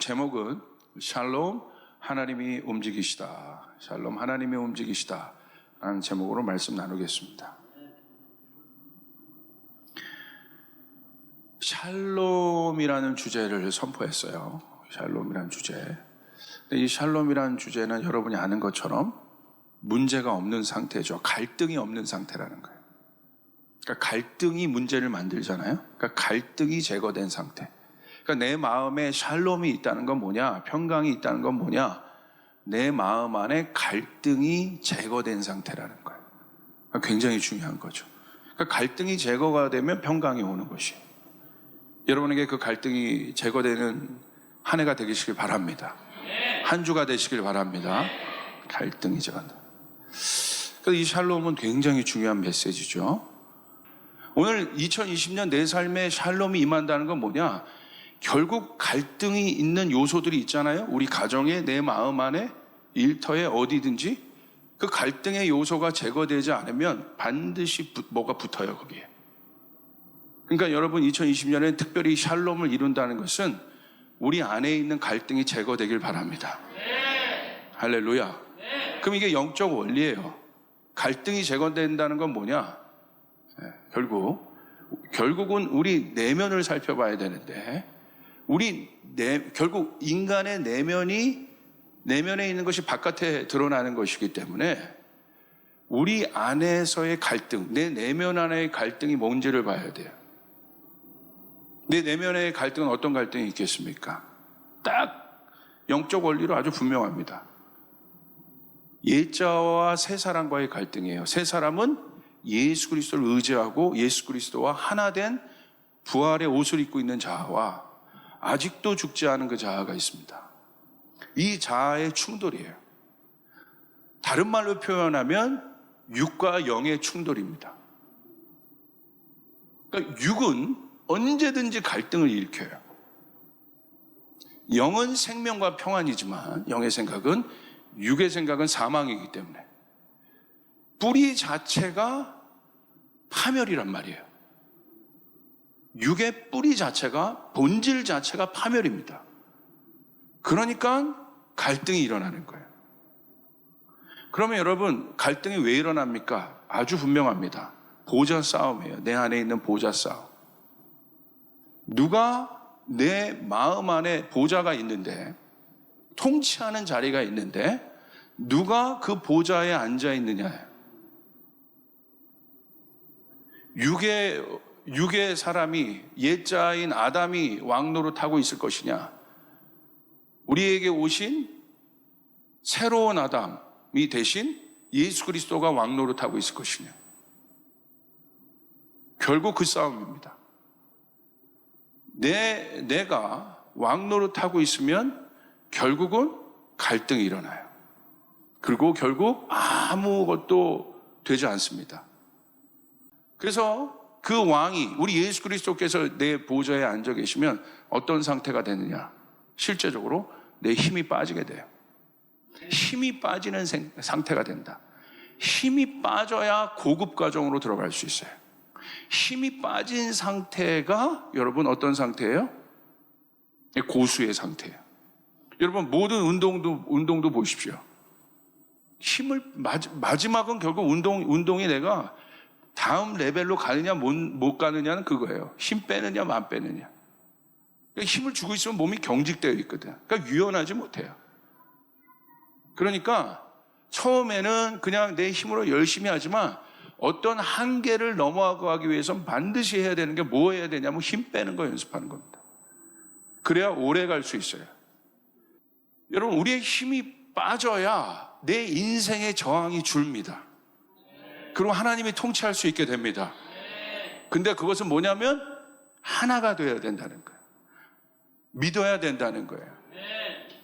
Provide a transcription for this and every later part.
제목은 샬롬 하나님이 움직이시다. 샬롬 하나님이 움직이시다 라는 제목으로 말씀 나누겠습니다. 샬롬이라는 주제를 선포했어요. 샬롬이라는 주제. 근데 이 샬롬이라는 주제는 여러분이 아는 것처럼 문제가 없는 상태죠. 갈등이 없는 상태라는 거예요. 그러니까 갈등이 문제를 만들잖아요. 그러니까 갈등이 제거된 상태. 그러니까 내 마음에 샬롬이 있다는 건 뭐냐? 평강이 있다는 건 뭐냐? 내 마음 안에 갈등이 제거된 상태라는 거예요. 그러니까 굉장히 중요한 거죠. 그러니까 갈등이 제거가 되면 평강이 오는 것이에요. 여러분에게 그 갈등이 제거되는 한 해가 되시길 바랍니다. 한 주가 되시길 바랍니다. 갈등이 제거된다. 그래서 이 샬롬은 굉장히 중요한 메시지죠. 오늘 2020년 내 삶에 샬롬이 임한다는 건 뭐냐? 결국 갈등이 있는 요소들이 있잖아요. 우리 가정에, 내 마음 안에, 일터에 어디든지 그 갈등의 요소가 제거되지 않으면 반드시 뭐가 붙어요, 거기에. 그러니까 여러분 2020년에 특별히 샬롬을 이룬다는 것은 우리 안에 있는 갈등이 제거되길 바랍니다. 할렐루야. 그럼 이게 영적 원리예요. 갈등이 제거된다는 건 뭐냐? 결국은 우리 내면을 살펴봐야 되는데, 결국 인간의 내면에 있는 것이 바깥에 드러나는 것이기 때문에 우리 안에서의 갈등, 내 내면 안의 갈등이 뭔지를 봐야 돼요. 내 내면의 갈등은 어떤 갈등이 있겠습니까? 딱 영적 원리로 아주 분명합니다. 옛자와 새사람과의 갈등이에요. 새사람은 예수 그리스도를 의지하고 예수 그리스도와 하나 된 부활의 옷을 입고 있는 자아와 아직도 죽지 않은 그 자아가 있습니다. 이 자아의 충돌이에요. 다른 말로 표현하면 육과 영의 충돌입니다. 그러니까 육은 언제든지 갈등을 일으켜요. 영은 생명과 평안이지만 영의 생각은, 육의 생각은 사망이기 때문에 뿌리 자체가 파멸이란 말이에요. 육의 뿌리 자체가, 본질 자체가 파멸입니다. 그러니까 갈등이 일어나는 거예요. 그러면 여러분, 갈등이 왜 일어납니까? 아주 분명합니다. 보좌 싸움이에요. 내 안에 있는 보좌 싸움. 누가 내 마음 안에 보좌가 있는데, 통치하는 자리가 있는데 누가 그 보좌에 앉아 있느냐예요. 육의 사람이, 옛자인 아담이 왕노릇하고 있을 것이냐, 우리에게 오신 새로운 아담이 대신 예수 그리스도가 왕노릇하고 있을 것이냐. 결국 그 싸움입니다. 내가 왕노릇하고 있으면 결국은 갈등이 일어나요. 그리고 결국 아무것도 되지 않습니다. 그래서 그 왕이, 우리 예수 그리스도께서 내 보좌에 앉아 계시면 어떤 상태가 되느냐? 실제적으로 내 힘이 빠지게 돼요. 힘이 빠지는 상태가 된다. 힘이 빠져야 고급 과정으로 들어갈 수 있어요. 힘이 빠진 상태가 여러분 어떤 상태예요? 고수의 상태예요. 여러분 모든 운동도 보십시오. 마지막은 결국 운동이 내가 다음 레벨로 가느냐 못 가느냐는 그거예요. 힘 빼느냐 안 빼느냐. 그러니까 힘을 주고 있으면 몸이 경직되어 있거든. 그러니까 유연하지 못해요. 그러니까 처음에는 그냥 내 힘으로 열심히 하지만 어떤 한계를 넘어가기 위해서는 반드시 해야 되는 게 뭐 해야 되냐면 힘 빼는 거 연습하는 겁니다. 그래야 오래 갈 수 있어요. 여러분, 우리의 힘이 빠져야 내 인생의 저항이 줄입니다. 그리고 하나님이 통치할 수 있게 됩니다. 근데 그것은 뭐냐면 하나가 되어야 된다는 거예요. 믿어야 된다는 거예요.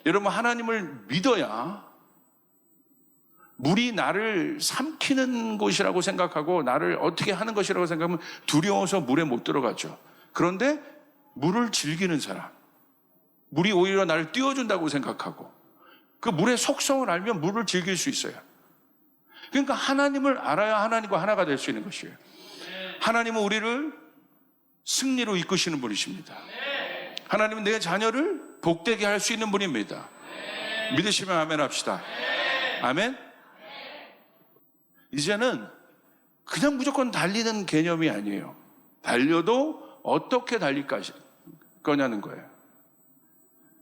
여러분, 하나님을 믿어야 물이 나를 삼키는 곳이라고 생각하고 나를 어떻게 하는 것이라고 생각하면 두려워서 물에 못 들어가죠. 그런데 물을 즐기는 사람, 물이 오히려 나를 띄워준다고 생각하고 그 물의 속성을 알면 물을 즐길 수 있어요. 그러니까 하나님을 알아야 하나님과 하나가 될 수 있는 것이에요. 하나님은 우리를 승리로 이끄시는 분이십니다. 하나님은 내 자녀를 복되게 할 수 있는 분입니다. 믿으시면 아멘 합시다. 아멘. 이제는 그냥 무조건 달리는 개념이 아니에요. 달려도 어떻게 달릴 거냐는 거예요.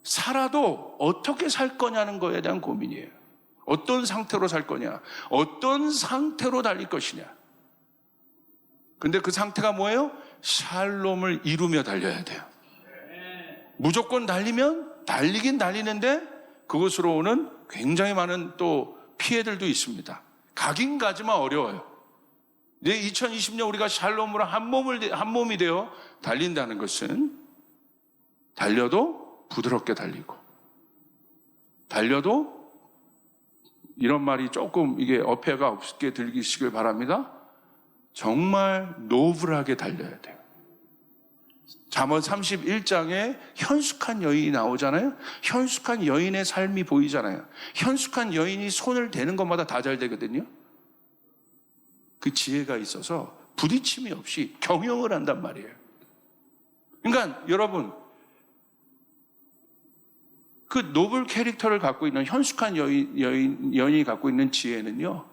살아도 어떻게 살 거냐는 거에 대한 고민이에요. 어떤 상태로 살 거냐, 어떤 상태로 달릴 것이냐. 근데 그 상태가 뭐예요? 샬롬을 이루며 달려야 돼요. 무조건 달리면 달리긴 달리는데 그것으로 오는 굉장히 많은 또 피해들도 있습니다. 가긴 가지만 어려워요. 이제 2020년 우리가 샬롬으로 한 몸이 되어 달린다는 것은 달려도 부드럽게 달리고, 달려도 이런 말이 조금 이게 어폐가 없게 들리시길 바랍니다. 정말 노블하게 달려야 돼요. 잠언 31장에 현숙한 여인이 나오잖아요. 현숙한 여인의 삶이 보이잖아요. 현숙한 여인이 손을 대는 것마다 다 잘 되거든요. 그 지혜가 있어서 부딪힘이 없이 경영을 한단 말이에요. 그러니까 여러분, 그 노블 캐릭터를 갖고 있는 현숙한 여인이 갖고 있는 지혜는요,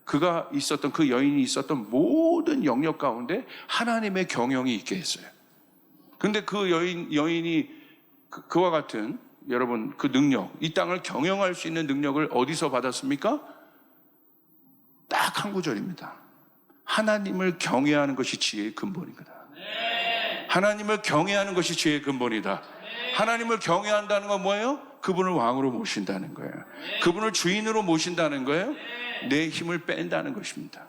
그가 있었던, 그 여인이 있었던 모든 영역 가운데 하나님의 경영이 있게 했어요. 근데 그 여인이 그와 같은, 여러분, 그 능력, 이 땅을 경영할 수 있는 능력을 어디서 받았습니까? 딱 한 구절입니다. 하나님을 경외하는 것이 지혜의 근본이다. 하나님을 경외하는 것이 지혜의 근본이다. 하나님을 경외한다는 건 뭐예요? 그분을 왕으로 모신다는 거예요. 그분을 주인으로 모신다는 거예요. 내 힘을 뺀다는 것입니다.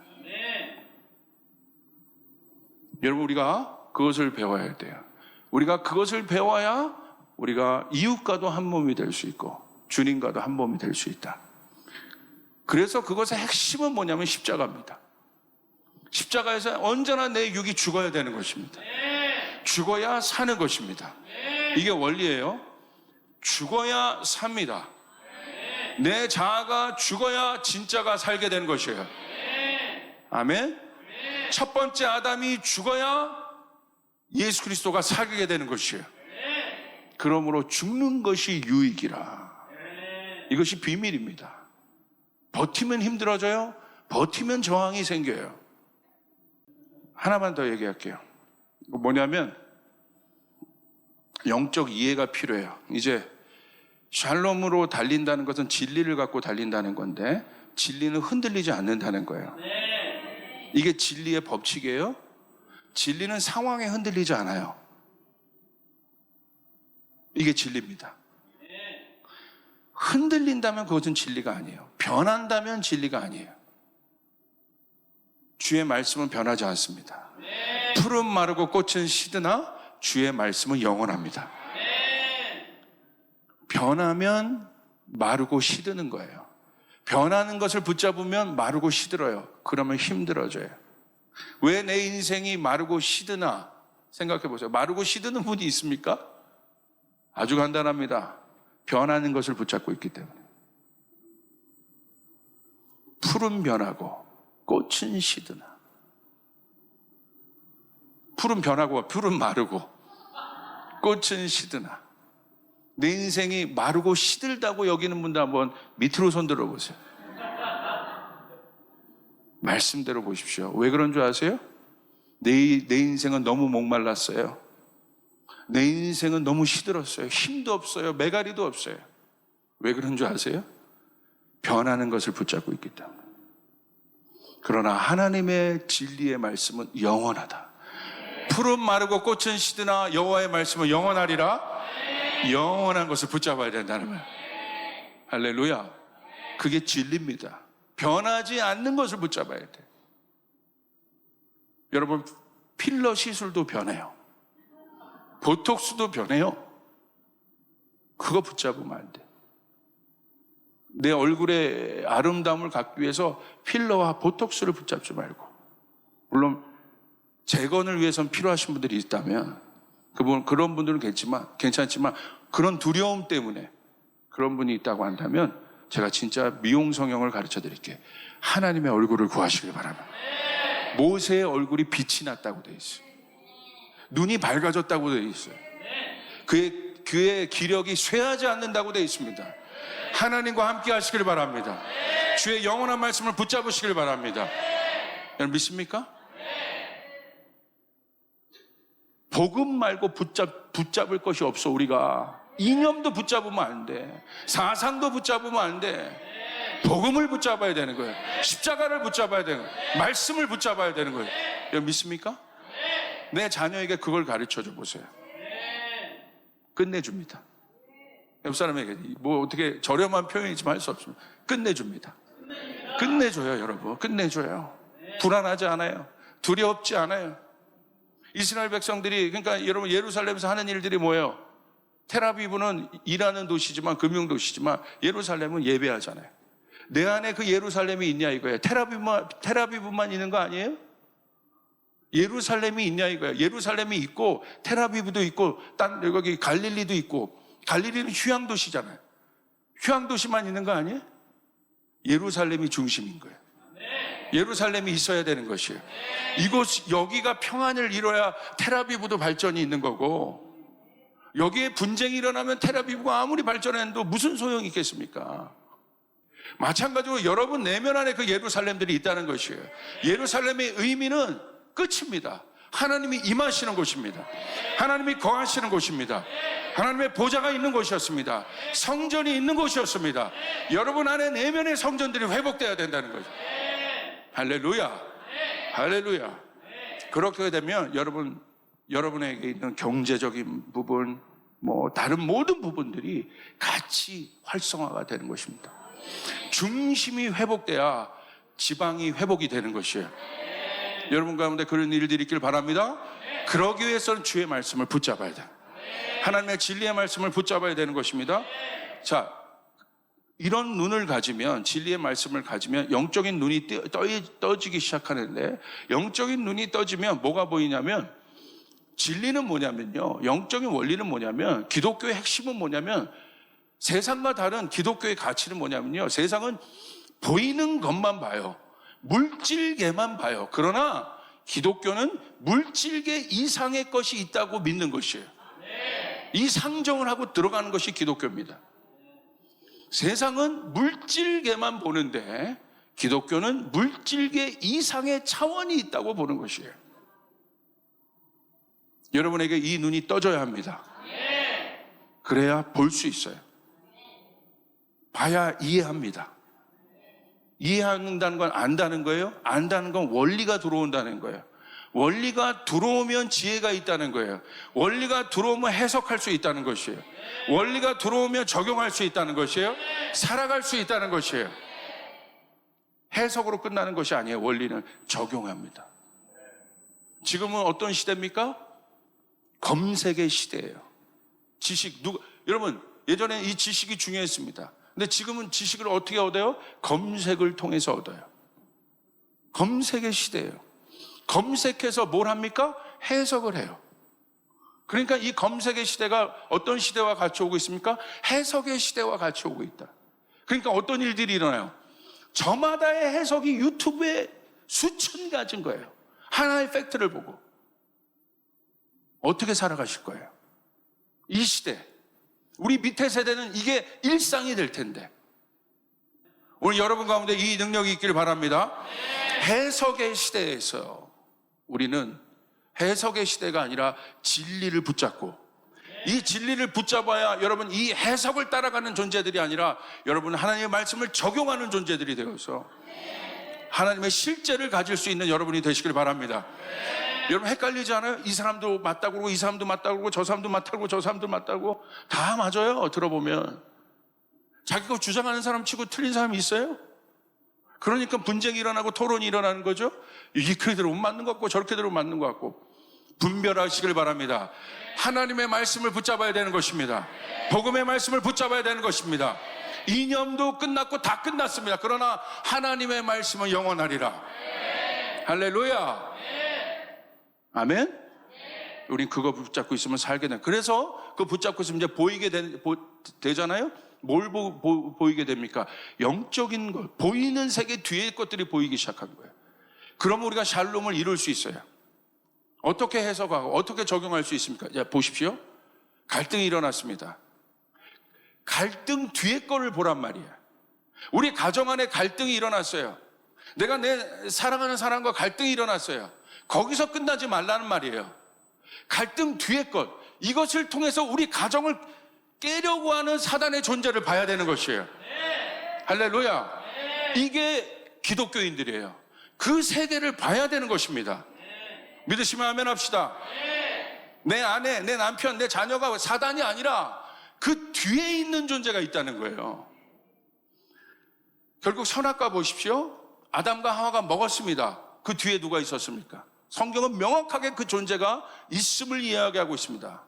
여러분, 우리가 그것을 배워야 돼요. 우리가 그것을 배워야 우리가 이웃과도 한 몸이 될 수 있고 주님과도 한 몸이 될 수 있다. 그래서 그것의 핵심은 뭐냐면 십자가입니다. 십자가에서 언제나 내 육이 죽어야 되는 것입니다. 죽어야 사는 것입니다. 이게 원리예요. 죽어야 삽니다. 내 자아가 죽어야 진짜가 살게 되는 것이에요. 아멘. 첫 번째 아담이 죽어야 예수 그리스도가 살게 되는 것이에요. 그러므로 죽는 것이 유익이라. 이것이 비밀입니다. 버티면 힘들어져요. 버티면 저항이 생겨요. 하나만 더 얘기할게요. 뭐냐면 영적 이해가 필요해요. 이제 샬롬으로 달린다는 것은 진리를 갖고 달린다는 건데 진리는 흔들리지 않는다는 거예요. 이게 진리의 법칙이에요. 진리는 상황에 흔들리지 않아요. 이게 진리입니다. 흔들린다면 그것은 진리가 아니에요. 변한다면 진리가 아니에요. 주의 말씀은 변하지 않습니다. 푸른 마르고 꽃은 시드나 주의 말씀은 영원합니다. 변하면 마르고 시드는 거예요. 변하는 것을 붙잡으면 마르고 시들어요. 그러면 힘들어져요. 왜 내 인생이 마르고 시드나 생각해 보세요. 마르고 시드는 분이 있습니까? 아주 간단합니다. 변하는 것을 붙잡고 있기 때문에. 풀은 변하고 꽃은 시드나. 풀은 변하고 풀은 마르고 꽃은 시드나. 내 인생이 마르고 시들다고 여기는 분들 한번 밑으로 손 들어보세요. 말씀대로 보십시오. 왜 그런 줄 아세요? 내 인생은 너무 목말랐어요. 내 인생은 너무 시들었어요. 힘도 없어요. 메가리도 없어요. 왜 그런 줄 아세요? 변하는 것을 붙잡고 있기 때문에. 그러나 하나님의 진리의 말씀은 영원하다. 풀은 마르고 꽃은 시드나 여호와의 말씀은 영원하리라. 영원한 것을 붙잡아야 된다는 거예요. 할렐루야. 그게 진리입니다. 변하지 않는 것을 붙잡아야 돼. 여러분, 필러 시술도 변해요. 보톡스도 변해요. 그거 붙잡으면 안 돼. 내 얼굴의 아름다움을 갖기 위해서 필러와 보톡스를 붙잡지 말고, 물론 재건을 위해서는 필요하신 분들이 있다면 그런 분들은 괜찮지만 그런 두려움 때문에 그런 분이 있다고 한다면 제가 진짜 미용 성형을 가르쳐 드릴게요. 하나님의 얼굴을 구하시길 바랍니다. 모세의 얼굴이 빛이 났다고 되어 있어요. 눈이 밝아졌다고 되어 있어요. 그의 그의 기력이 쇠하지 않는다고 되어 있습니다. 하나님과 함께 하시길 바랍니다. 주의 영원한 말씀을 붙잡으시길 바랍니다. 여러분 믿습니까? 복음 말고 붙잡을 것이 없어. 우리가 이념도 붙잡으면 안 돼. 사상도 붙잡으면 안 돼. 복음을 붙잡아야 되는 거예요. 십자가를 붙잡아야 되는 거예요. 말씀을 붙잡아야 되는 거예요. 여러분 믿습니까? 내 자녀에게 그걸 가르쳐줘 보세요. 끝내줍니다. 옆 사람에게 뭐 어떻게 저렴한 표현이지만 할 수 없습니다. 끝내줍니다. 끝내줘요, 여러분. 끝내줘요. 불안하지 않아요. 두렵지 않아요. 이스라엘 백성들이, 그러니까 여러분 예루살렘에서 하는 일들이 뭐예요? 텔아비브는 일하는 도시지만, 금융도시지만 예루살렘은 예배하잖아요. 내 안에 그 예루살렘이 있냐 이거예요. 텔아비브만 있는 거 아니에요? 예루살렘이 있냐 이거예요. 예루살렘이 있고 텔아비브도 있고 여기 갈릴리도 있고. 갈릴리는 휴양도시잖아요. 휴양도시만 있는 거 아니에요? 예루살렘이 중심인 거예요. 예루살렘이 있어야 되는 것이에요. 여기가 평안을 이뤄야 텔아비브도 발전이 있는 거고, 여기에 분쟁이 일어나면 텔아비브가 아무리 발전해도 무슨 소용이 있겠습니까? 마찬가지로 여러분 내면 안에 그 예루살렘들이 있다는 것이에요. 예루살렘의 의미는 끝입니다. 하나님이 임하시는 곳입니다. 하나님이 거하시는 곳입니다. 하나님의 보좌가 있는 곳이었습니다. 성전이 있는 곳이었습니다. 여러분 안에 내면의 성전들이 회복되어야 된다는 거죠. 할렐루야. 할렐루야. 그렇게 되면 여러분에게 있는 경제적인 부분, 다른 모든 부분들이 같이 활성화가 되는 것입니다. 중심이 회복돼야 지방이 회복이 되는 것이에요. 여러분 가운데 그런 일들이 있길 바랍니다. 그러기 위해서는 주의 말씀을 붙잡아야 돼요. 하나님의 진리의 말씀을 붙잡아야 되는 것입니다. 자, 이런 눈을 가지면, 진리의 말씀을 가지면 영적인 눈이 떠지기 시작하는데, 영적인 눈이 떠지면 뭐가 보이냐면, 진리는 뭐냐면요, 영적인 원리는 뭐냐면, 기독교의 핵심은 뭐냐면, 세상과 다른 기독교의 가치는 뭐냐면요, 세상은 보이는 것만 봐요. 물질계만 봐요. 그러나 기독교는 물질계 이상의 것이 있다고 믿는 것이에요. 이 상정을 하고 들어가는 것이 기독교입니다. 세상은 물질계만 보는데 기독교는 물질계 이상의 차원이 있다고 보는 것이에요. 여러분에게 이 눈이 떠져야 합니다. 그래야 볼 수 있어요. 봐야 이해합니다. 이해한다는 건 안다는 거예요. 안다는 건 원리가 들어온다는 거예요. 원리가 들어오면 지혜가 있다는 거예요. 원리가 들어오면 해석할 수 있다는 것이에요. 원리가 들어오면 적용할 수 있다는 것이에요. 살아갈 수 있다는 것이에요. 해석으로 끝나는 것이 아니에요. 원리는 적용합니다. 지금은 어떤 시대입니까? 검색의 시대예요. 여러분 예전에 이 지식이 중요했습니다. 근데 지금은 지식을 어떻게 얻어요? 검색을 통해서 얻어요. 검색의 시대예요. 검색해서 뭘 합니까? 해석을 해요. 그러니까 이 검색의 시대가 어떤 시대와 같이 오고 있습니까? 해석의 시대와 같이 오고 있다. 그러니까 어떤 일들이 일어나요? 저마다의 해석이 유튜브에 수천 가지인 거예요. 하나의 팩트를 보고. 어떻게 살아가실 거예요? 이 시대. 우리 밑에 세대는 이게 일상이 될 텐데. 오늘 여러분 가운데 이 능력이 있기를 바랍니다. 해석의 시대에서 우리는 해석의 시대가 아니라 진리를 붙잡고, 이 진리를 붙잡아야 여러분 이 해석을 따라가는 존재들이 아니라 여러분 하나님의 말씀을 적용하는 존재들이 되어서 하나님의 실제를 가질 수 있는 여러분이 되시길 바랍니다. 여러분 헷갈리지 않아요? 이 사람도 맞다고 그러고 이 사람도 맞다고 그러고 저 사람도 맞다고 그러고 저 사람도 맞다고 그러고 다 맞아요. 들어보면 자기 거 주장하는 사람 치고 틀린 사람이 있어요? 그러니까 분쟁이 일어나고 토론이 일어나는 거죠. 이렇게 들으면 맞는 것 같고 저렇게 들으면 맞는 것 같고. 분별하시길 바랍니다. 하나님의 말씀을 붙잡아야 되는 것입니다. 복음의 말씀을 붙잡아야 되는 것입니다. 이념도 끝났고 다 끝났습니다. 그러나 하나님의 말씀은 영원하리라. 할렐루야. 아멘? 우린 그거 붙잡고 있으면 살게 돼. 그래서 그거 붙잡고 있으면 이제 보이게 되잖아요? 뭘 보이게 됩니까? 영적인 걸, 보이는 세계 뒤의 것들이 보이기 시작한 거예요. 그러면 우리가 샬롬을 이룰 수 있어요. 어떻게 해석하고 어떻게 적용할 수 있습니까? 자, 보십시오. 갈등이 일어났습니다. 갈등 뒤에 거를 보란 말이에요. 우리 가정 안에 갈등이 일어났어요. 내가 내 사랑하는 사람과 갈등이 일어났어요. 거기서 끝나지 말라는 말이에요. 갈등 뒤에 것, 이것을 통해서 우리 가정을 깨려고 하는 사단의 존재를 봐야 되는 것이에요. 할렐루야. 이게 기독교인들이에요. 그 세계를 봐야 되는 것입니다. 믿으시면 아멘 합시다. 내 아내, 내 남편, 내 자녀가 사단이 아니라 그 뒤에 있는 존재가 있다는 거예요. 결국 선악과 보십시오. 아담과 하와가 먹었습니다. 그 뒤에 누가 있었습니까? 성경은 명확하게 그 존재가 있음을 이야기하고 있습니다.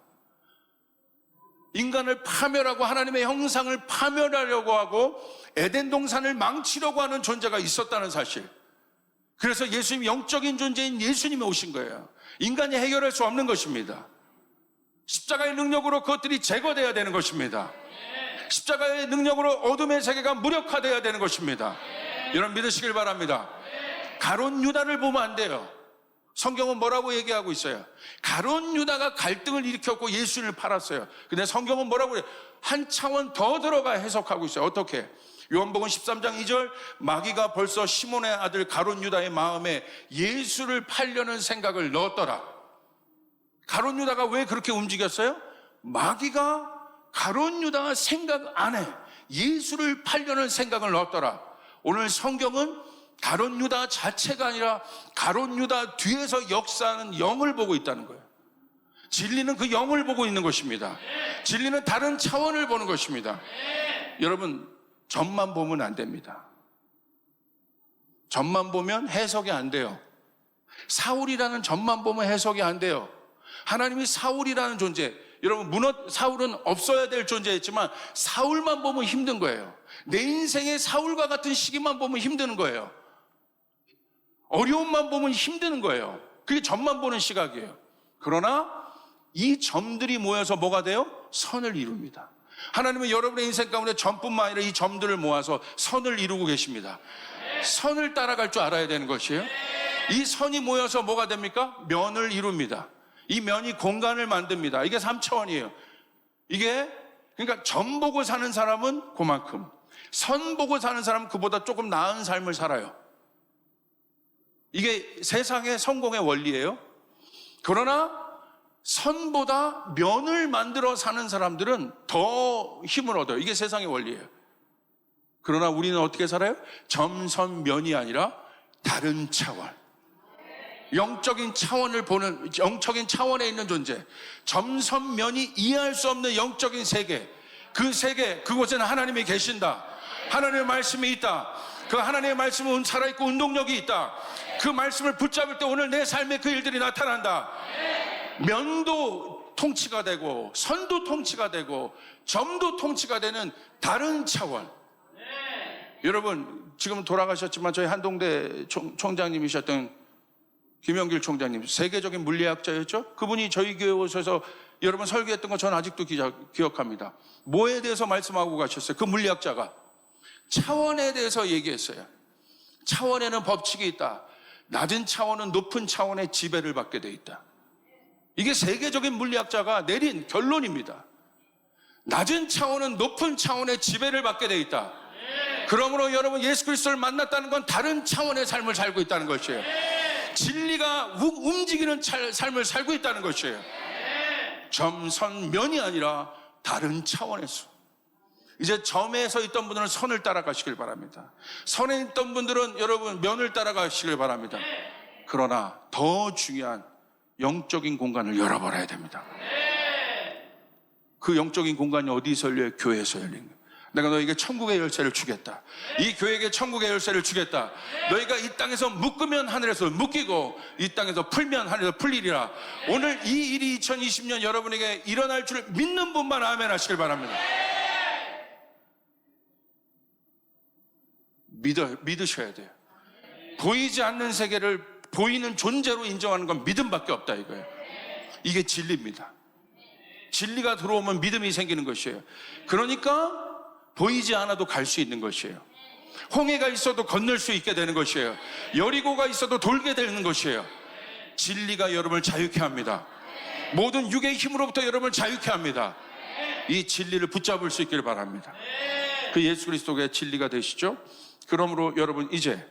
인간을 파멸하고 하나님의 형상을 파멸하려고 하고 에덴 동산을 망치려고 하는 존재가 있었다는 사실. 그래서 예수님, 영적인 존재인 예수님이 오신 거예요. 인간이 해결할 수 없는 것입니다. 십자가의 능력으로 그것들이 제거되어야 되는 것입니다. 십자가의 능력으로 어둠의 세계가 무력화되어야 되는 것입니다. 여러분 믿으시길 바랍니다. 가룟 유다를 보면 안 돼요. 성경은 뭐라고 얘기하고 있어요? 가룟 유다가 갈등을 일으켰고 예수님을 팔았어요. 근데 성경은 뭐라고 해요? 한 차원 더 들어가 해석하고 있어요. 어떻게? 요한복음 13장 2절, 마귀가 벌써 시몬의 아들 가룟 유다의 마음에 예수를 팔려는 생각을 넣었더라. 가룟 유다가 왜 그렇게 움직였어요? 마귀가 가룟 유다 생각 안에 예수를 팔려는 생각을 넣었더라. 오늘 성경은 가룟 유다 자체가 아니라 가룟 유다 뒤에서 역사하는 영을 보고 있다는 거예요. 진리는 그 영을 보고 있는 것입니다. 진리는 다른 차원을 보는 것입니다. 여러분, 점만 보면 안 됩니다. 점만 보면 해석이 안 돼요. 사울이라는 점만 보면 해석이 안 돼요. 하나님이 사울이라는 존재, 여러분 사울은 없어야 될 존재였지만 사울만 보면 힘든 거예요. 내 인생의 사울과 같은 시기만 보면 힘드는 거예요. 어려움만 보면 힘드는 거예요. 그게 점만 보는 시각이에요. 그러나 이 점들이 모여서 뭐가 돼요? 선을 이룹니다. 하나님은 여러분의 인생 가운데 점뿐만 아니라 이 점들을 모아서 선을 이루고 계십니다. 선을 따라갈 줄 알아야 되는 것이에요. 이 선이 모여서 뭐가 됩니까? 면을 이룹니다. 이 면이 공간을 만듭니다. 이게 3차원이에요. 이게 그러니까 점 보고 사는 사람은 그만큼, 선 보고 사는 사람은 그보다 조금 나은 삶을 살아요. 이게 세상의 성공의 원리예요. 그러나 선보다 면을 만들어 사는 사람들은 더 힘을 얻어요. 이게 세상의 원리예요. 그러나 우리는 어떻게 살아요? 점, 선, 면이 아니라 다른 차원, 영적인 차원을 보는, 영적인 차원에 있는 존재, 점, 선, 면이 이해할 수 없는 영적인 세계, 그 세계, 그곳에는 하나님이 계신다. 하나님의 말씀이 있다. 그 하나님의 말씀은 살아있고 운동력이 있다. 그 말씀을 붙잡을 때 오늘 내 삶에 그 일들이 나타난다. 면도 통치가 되고 선도 통치가 되고 점도 통치가 되는 다른 차원. 여러분, 지금 돌아가셨지만 저희 한동대 총장님이셨던 김영길 총장님, 세계적인 물리학자였죠. 그분이 저희 교회 오셔서 여러분 설교했던 거 저는 아직도 기억합니다. 뭐에 대해서 말씀하고 가셨어요? 그 물리학자가 차원에 대해서 얘기했어요. 차원에는 법칙이 있다. 낮은 차원은 높은 차원의 지배를 받게 돼 있다. 이게 세계적인 물리학자가 내린 결론입니다. 낮은 차원은 높은 차원의 지배를 받게 돼 있다. 그러므로 여러분, 예수 그리스도를 만났다는 건 다른 차원의 삶을 살고 있다는 것이에요. 진리가 움직이는 삶을 살고 있다는 것이에요. 점, 선, 면이 아니라 다른 차원에서. 이제 점에서 있던 분들은 선을 따라가시길 바랍니다. 선에 있던 분들은 여러분 면을 따라가시길 바랍니다. 그러나 더 중요한 영적인 공간을 열어버려야 됩니다. 그 영적인 공간이 어디서 열려요? 교회에서 열리는 거예요. 내가 너에게 천국의 열쇠를 주겠다. 이 교회에게 천국의 열쇠를 주겠다. 너희가 이 땅에서 묶으면 하늘에서 묶이고 이 땅에서 풀면 하늘에서 풀리리라. 오늘 이 일이 2020년 여러분에게 일어날 줄 믿는 분만 아멘 하시길 바랍니다. 믿으셔야 돼요. 보이지 않는 세계를 보이는 존재로 인정하는 건 믿음밖에 없다 이거예요. 이게 진리입니다. 진리가 들어오면 믿음이 생기는 것이에요. 그러니까 보이지 않아도 갈 수 있는 것이에요. 홍해가 있어도 건널 수 있게 되는 것이에요. 여리고가 있어도 돌게 되는 것이에요. 진리가 여러분을 자유케 합니다. 모든 육의 힘으로부터 여러분을 자유케 합니다. 이 진리를 붙잡을 수 있기를 바랍니다. 그 예수 그리스도의 진리가 되시죠. 그러므로 여러분 이제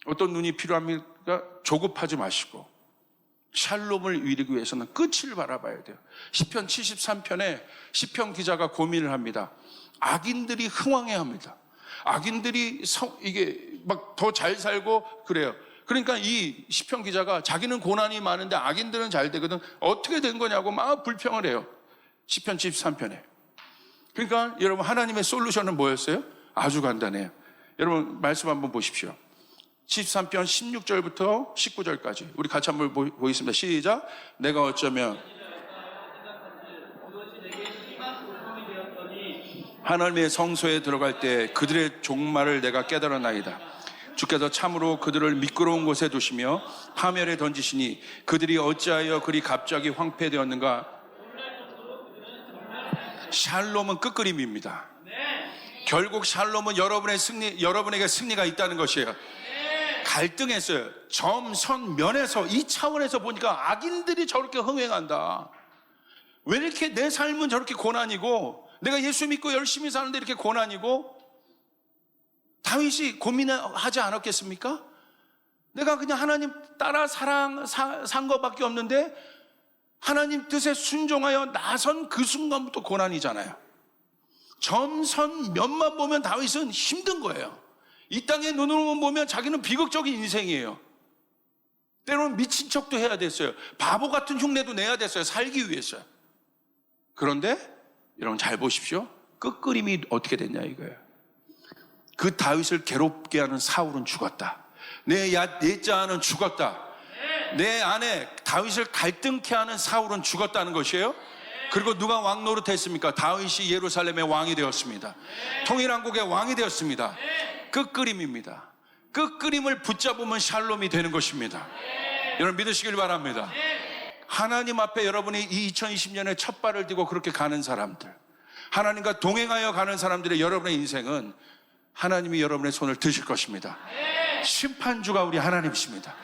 어떤 눈이 필요합니까? 조급하지 마시고 샬롬을 이루기 위해서는 끝을 바라봐야 돼요. 시편 73편에 시편 기자가 고민을 합니다. 악인들이 흥왕해합니다. 악인들이 이게 막 더 잘 살고 그래요. 그러니까 이 시편 기자가 자기는 고난이 많은데 악인들은 잘 되거든. 어떻게 된 거냐고 막 불평을 해요. 시편 73편에. 그러니까 여러분 하나님의 솔루션은 뭐였어요? 아주 간단해요. 여러분 말씀 한번 보십시오. 13편 16절부터 19절까지 우리 같이 한번 보겠습니다. 시작. 내가 어쩌면 하나님의 성소에 들어갈 때 그들의 종말을 내가 깨달았나이다. 주께서 참으로 그들을 미끄러운 곳에 두시며 파멸에 던지시니 그들이 어찌하여 그리 갑자기 황폐되었는가. 샬롬은 끝그림입니다. 결국 샬롬은 여러분에게 승리가 있다는 것이에요. 갈등했어요. 점, 선, 면에서 이 차원에서 보니까 악인들이 저렇게 흥행한다. 왜 이렇게 내 삶은 저렇게 고난이고 내가 예수 믿고 열심히 사는데 이렇게 고난이고. 다윗이 고민하지 않았겠습니까? 내가 그냥 하나님 따라 산 것밖에 없는데 하나님 뜻에 순종하여 나선 그 순간부터 고난이잖아요. 점, 선, 면만 보면 다윗은 힘든 거예요. 이 땅의 눈으로만 보면 자기는 비극적인 인생이에요. 때로는 미친 척도 해야 됐어요. 바보 같은 흉내도 내야 됐어요. 살기 위해서. 그런데 여러분 잘 보십시오. 끝그림이 어떻게 됐냐 이거예요. 그 다윗을 괴롭게 하는 사울은 죽었다. 내 자아는 죽었다. 내 안에 다윗을 갈등케 하는 사울은 죽었다는 것이에요. 그리고 누가 왕 노릇했습니까? 다윗이 예루살렘의 왕이 되었습니다. 통일왕국의 왕이 되었습니다. 끝그림입니다. 끝그림을 붙잡으면 샬롬이 되는 것입니다. 여러분 믿으시길 바랍니다. 하나님 앞에 여러분이 이 2020년에 첫 발을 딛고 그렇게 가는 사람들, 하나님과 동행하여 가는 사람들의 여러분의 인생은 하나님이 여러분의 손을 드실 것입니다. 심판주가 우리 하나님이십니다.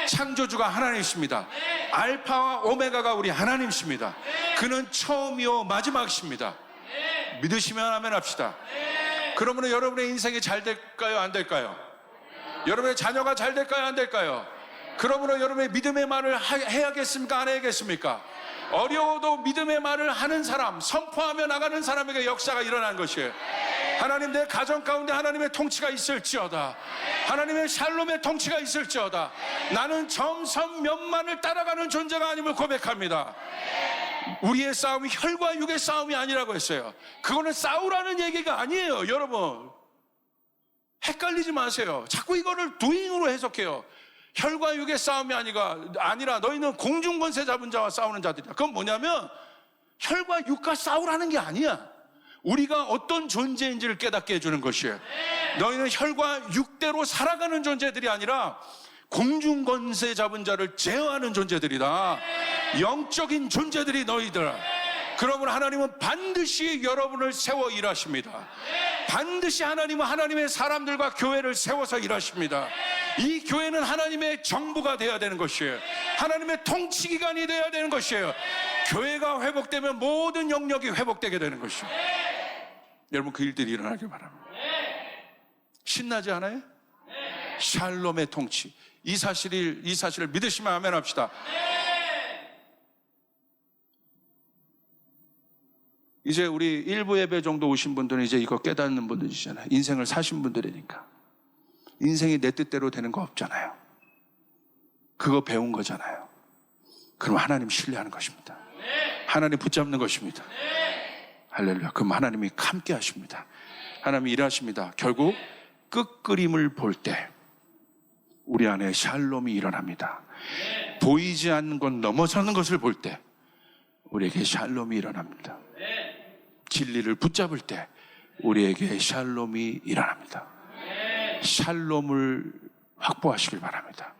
창조주가 하나님이십니다. 알파와 오메가가 우리 하나님이십니다. 그는 처음이요 마지막이십니다. 믿으시면 아멘 합시다. 그러면 여러분의 인생이 잘 될까요? 안 될까요? 여러분의 자녀가 잘 될까요? 안 될까요? 그러므로 여러분의 믿음의 말을 해야겠습니까? 안 해야겠습니까? 어려워도 믿음의 말을 하는 사람, 선포하며 나가는 사람에게 역사가 일어난 것이에요. 하나님, 내 가정 가운데 하나님의 통치가 있을지어다. 하나님의 샬롬의 통치가 있을지어다. 나는 점선 면만을 따라가는 존재가 아님을 고백합니다. 우리의 싸움이 혈과 육의 싸움이 아니라고 했어요. 그거는 싸우라는 얘기가 아니에요. 여러분 헷갈리지 마세요. 자꾸 이거를 도잉으로 해석해요. 혈과 육의 싸움이 아니라 너희는 공중권세 잡은 자와 싸우는 자들이다. 그건 뭐냐면 혈과 육과 싸우라는 게 아니야. 우리가 어떤 존재인지를 깨닫게 해주는 것이에요. 너희는 혈과 육대로 살아가는 존재들이 아니라 공중권세 잡은 자를 제어하는 존재들이다. 영적인 존재들이 너희들. 그러므로 하나님은 반드시 여러분을 세워 일하십니다. 반드시 하나님은 하나님의 사람들과 교회를 세워서 일하십니다. 이 교회는 하나님의 정부가 되어야 되는 것이에요. 하나님의 통치기관이 되어야 되는 것이에요. 교회가 회복되면 모든 영역이 회복되게 되는 것이에요. 여러분 그 일들이 일어나길 바랍니다. 신나지 않아요? 샬롬의 통치. 이 사실을 믿으시면 아멘 합시다. 이제 우리 일부 예배 정도 오신 분들은 이제 이거 깨닫는 분들이잖아요. 인생을 사신 분들이니까. 인생이 내 뜻대로 되는 거 없잖아요. 그거 배운 거잖아요. 그럼 하나님 신뢰하는 것입니다. 하나님 붙잡는 것입니다. 할렐루야. 그럼 하나님이 함께 하십니다. 하나님이 일하십니다. 결국 끝그림을 볼 때 우리 안에 샬롬이 일어납니다. 보이지 않는 것 넘어서는 것을 볼 때 우리에게 샬롬이 일어납니다. 진리를 붙잡을 때 우리에게 샬롬이 일어납니다. 샬롬을 확보하시길 바랍니다.